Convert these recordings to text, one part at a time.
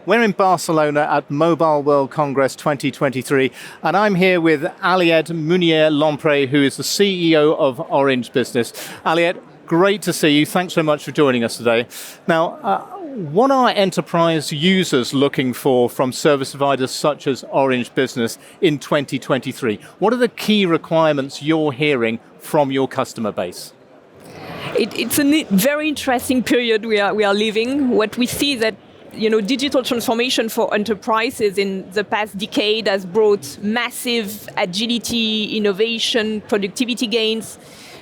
We're in Barcelona at Mobile World Congress 2023, and I'm here with Aliette Mousnier-Lompre, who is the CEO of Orange Business. Aliette, great to see you. Thanks so much for joining us today. Now, what are enterprise users looking for from service providers such as Orange Business in 2023? What are the key requirements you're hearing from your customer base? It's a very interesting period we are living. What we see is that digital transformation for enterprises in the past decade has brought massive agility, innovation, productivity gains.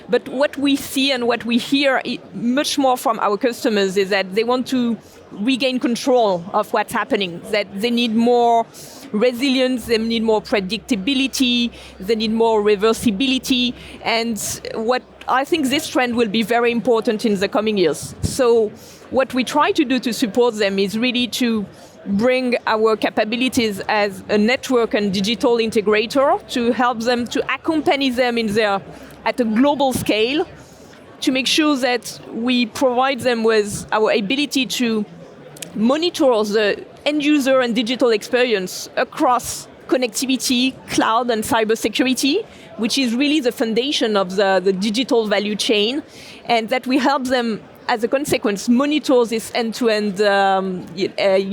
But what we see and what we hear much more from our customers is that they want to regain control of what's happening, that they need more resilience, they need more predictability, they need more reversibility. And what I think this trend will be very important in the coming years. So what we try to do to support them is really to bring our capabilities as a network and digital integrator to help them, to accompany them at a global scale, to make sure that we provide them with our ability to monitor the end user and digital experience across connectivity, cloud, and cybersecurity, which is really the foundation of the digital value chain, and that we help them, as a consequence, monitor this end-to-end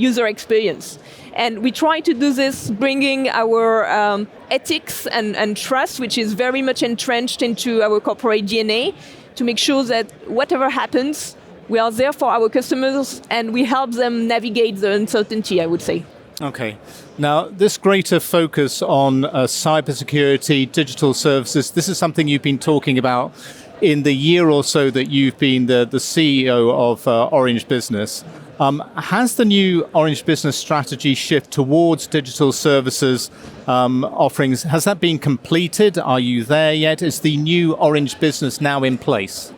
user experience. And we try to do this bringing our ethics and trust, which is very much entrenched into our corporate DNA, to make sure that whatever happens, we are there for our customers and we help them navigate the uncertainty, I would say. Okay. Now, this greater focus on cybersecurity, digital services, this is something you've been talking about in the year or so that you've been the CEO of Orange Business. Has the new Orange Business strategy shift towards digital services offerings, has that been completed? Are you there yet? Is the new Orange Business now in place?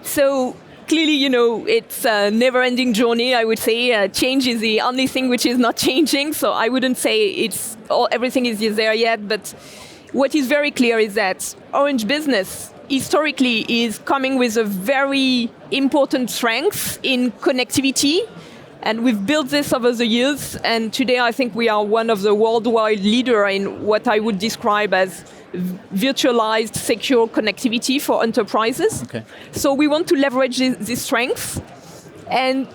So clearly, it's a never-ending journey, I would say. Change is the only thing which is not changing, so I wouldn't say everything is there yet, but what is very clear is that Orange Business historically is coming with a very important strength in connectivity, and we've built this over the years, and today I think we are one of the worldwide leader in what I would describe as virtualized secure connectivity for enterprises. Okay. So we want to leverage this strength and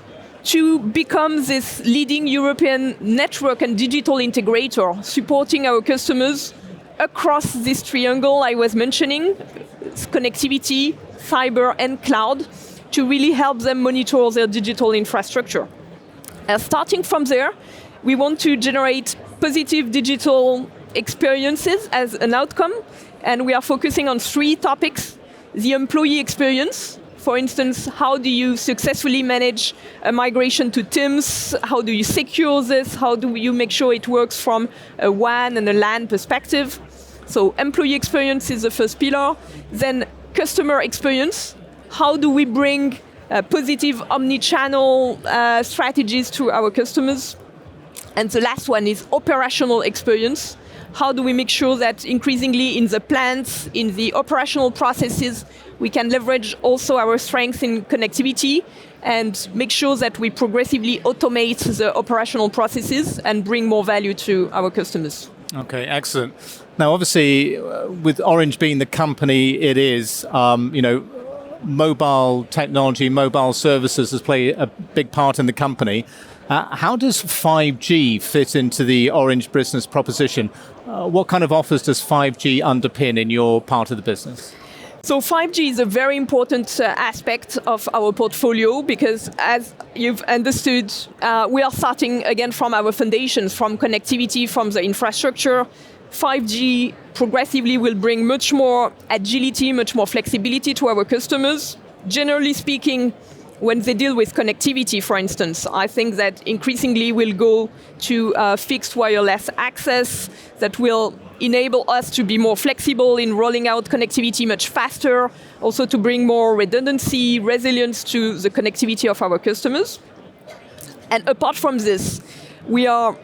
to become this leading European network and digital integrator, supporting our customers across this triangle I was mentioning, connectivity, cyber, and cloud, to really help them monitor their digital infrastructure. Starting from there, we want to generate positive digital experiences as an outcome, and we are focusing on 3 topics. The employee experience, for instance, how do you successfully manage a migration to Teams? How do you secure this? How do you make sure it works from a WAN and a LAN perspective? So employee experience is the first pillar. Then customer experience. How do we bring positive omni-channel strategies to our customers? And the last one is operational experience. How do we make sure that increasingly in the plants, in the operational processes, we can leverage also our strength in connectivity and make sure that we progressively automate the operational processes and bring more value to our customers. Okay, excellent. Now, obviously, with Orange being the company it is, mobile technology, mobile services has played a big part in the company. How does 5G fit into the Orange Business proposition? What kind of offers does 5G underpin in your part of the business? So 5G is a very important aspect of our portfolio because, as you've understood, we are starting again from our foundations, from connectivity, from the infrastructure. 5G progressively will bring much more agility, much more flexibility to our customers. Generally speaking, when they deal with connectivity, for instance, I think that increasingly we'll go to fixed wireless access that will enable us to be more flexible in rolling out connectivity much faster, also to bring more redundancy, resilience to the connectivity of our customers. And apart from this, we are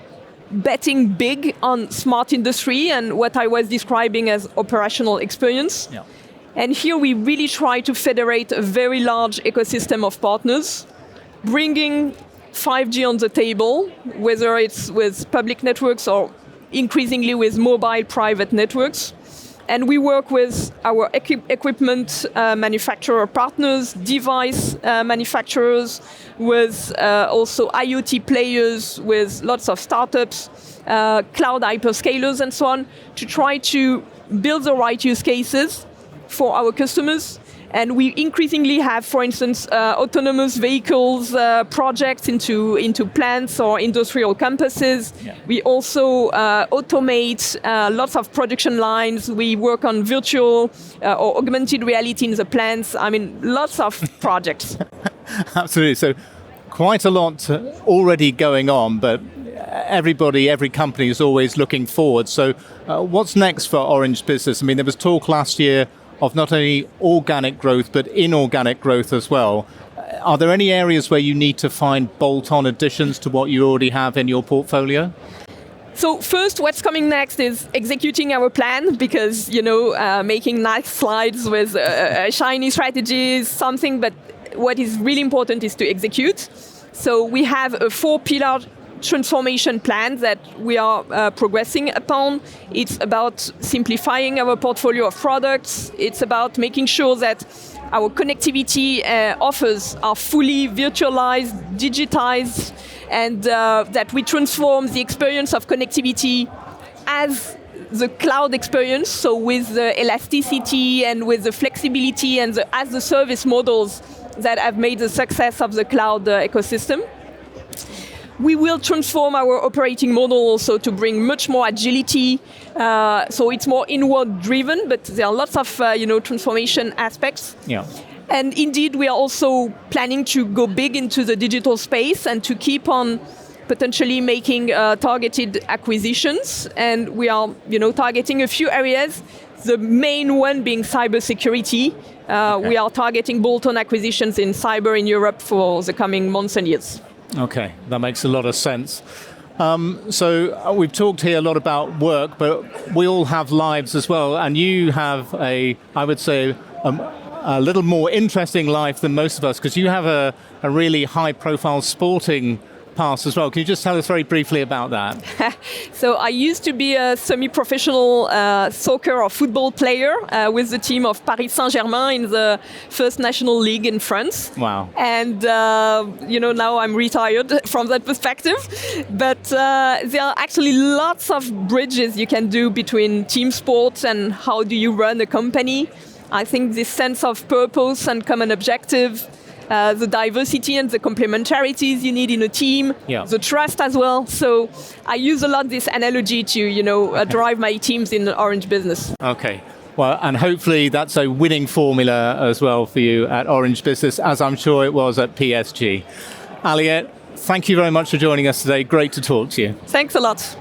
betting big on smart industry and what I was describing as operational experience. Yeah. And here we really try to federate a very large ecosystem of partners, bringing 5G on the table, whether it's with public networks or increasingly with mobile private networks. And we work with our equipment manufacturer partners, device manufacturers, with also IoT players, with lots of startups, cloud hyperscalers and so on, to try to build the right use cases for our customers. And we increasingly have, for instance, autonomous vehicles projects into plants or industrial campuses. Yeah. We also automate lots of production lines. We work on virtual or augmented reality in the plants. I mean, lots of projects. Absolutely. So quite a lot already going on, but every company is always looking forward. So what's next for Orange Business? I mean, there was talk last year of not only organic growth, but inorganic growth as well. Are there any areas where you need to find bolt-on additions to what you already have in your portfolio? So first, what's coming next is executing our plan, because, making nice slides with shiny strategies, something, but what is really important is to execute. So we have a 4-pillar transformation plan that we are progressing upon. It's about simplifying our portfolio of products. It's about making sure that our connectivity offers are fully virtualized, digitized, and that we transform the experience of connectivity as the cloud experience, so with the elasticity and with the flexibility and the as the service models that have made the success of the cloud ecosystem. We will transform our operating model also to bring much more agility. So it's more inward driven, but there are lots of transformation aspects. Yeah. And indeed, we are also planning to go big into the digital space and to keep on potentially making targeted acquisitions. And we are targeting a few areas. The main one being cybersecurity. Okay. We are targeting bolt-on acquisitions in cyber in Europe for the coming months and years. Okay, that makes a lot of sense. So we've talked here a lot about work, but we all have lives as well. And you have I would say, a little more interesting life than most of us, because you have a really high-profile sporting past as well. Can you just tell us very briefly about that? So I used to be a semi-professional soccer or football player with the team of Paris Saint-Germain in the first national league in France. Wow. And, now I'm retired from that perspective. But there are actually lots of bridges you can do between team sports and how do you run a company. I think this sense of purpose and common objective, the diversity and the complementarities you need in a team, the trust as well. So I use a lot this analogy to, drive my teams in Orange Business. Okay. Well, and hopefully that's a winning formula as well for you at Orange Business, as I'm sure it was at PSG. Aliette, thank you very much for joining us today. Great to talk to you. Thanks a lot.